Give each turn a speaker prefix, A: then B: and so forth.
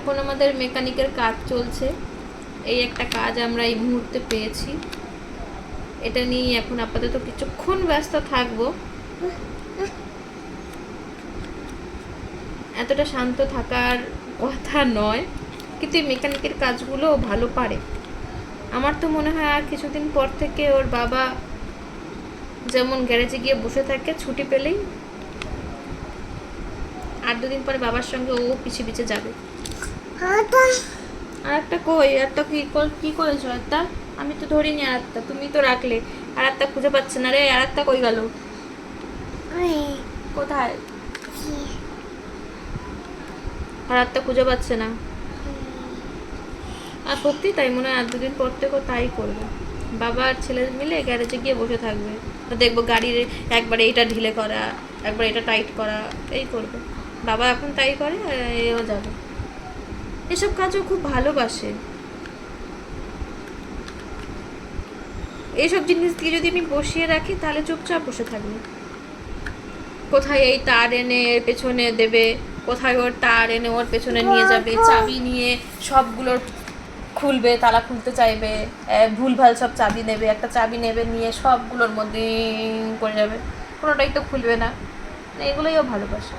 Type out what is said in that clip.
A: এখন আমাদের মেকানিকের কাজ চলছে। এই একটা কাজ আমরা এই মুহূর্তে পেয়েছি, এটা নিয়ে এখন আপাতত কিছুক্ষণ ব্যস্ত থাকবো। এতটা শান্ত থাকার কথা নয়, কিন্তু এই মেকানিকের কাজগুলো ভালো পারে। আমার তো মনে হয় আর কিছুদিন পর থেকে ওর বাবা যেমন গ্যারেজে গিয়ে বসে থাকে ছুটি পেলেই, আর দুদিন পরে বাবার সঙ্গে ও পিছিয়ে পিছিয়ে যাবে। আর একটা কই, একটা কি করেছো? একটা আমি তো ধরিনি, আর একটা তুমি তো রাখলে, আর একটা খুঁজে পাচ্ছে না রে। আর একটা কই গেল? কোথায়? আর একটা খুঁজে পাচ্ছে না। আর সত্যি তাই মনে হয় আর দুদিন পর থেকে তাই করবে। বাবা আর ছেলে মিলে গ্যারেজে গিয়ে বসে থাকবে, তো দেখবো গাড়ির একবারে এটা ঢিলে করা, একবার এটা টাইট করা, এই করবে। বাবা এখন তাই করে, এও যাবে। এসব কাজও খুব ভালোবাসে। এইসব জিনিস দিয়ে যদি আমি বসিয়ে রাখি তাহলে চুপচাপ বসে থাকবে। কোথায় এই তার এনে এর পেছনে দেবে, কোথায় ওর তার এনে ওর পেছনে নিয়ে যাবে, চাবি নিয়ে সবগুলোর খুলবে, তালা খুলতে চাইবে, ভুলভাল সব চাবি নেবে, একটা চাবি নেবে নিয়ে সবগুলোর মধ্যে করে যাবে, কোনোটাই তো খুলবে না। এগুলোই ও ভালোবাসে।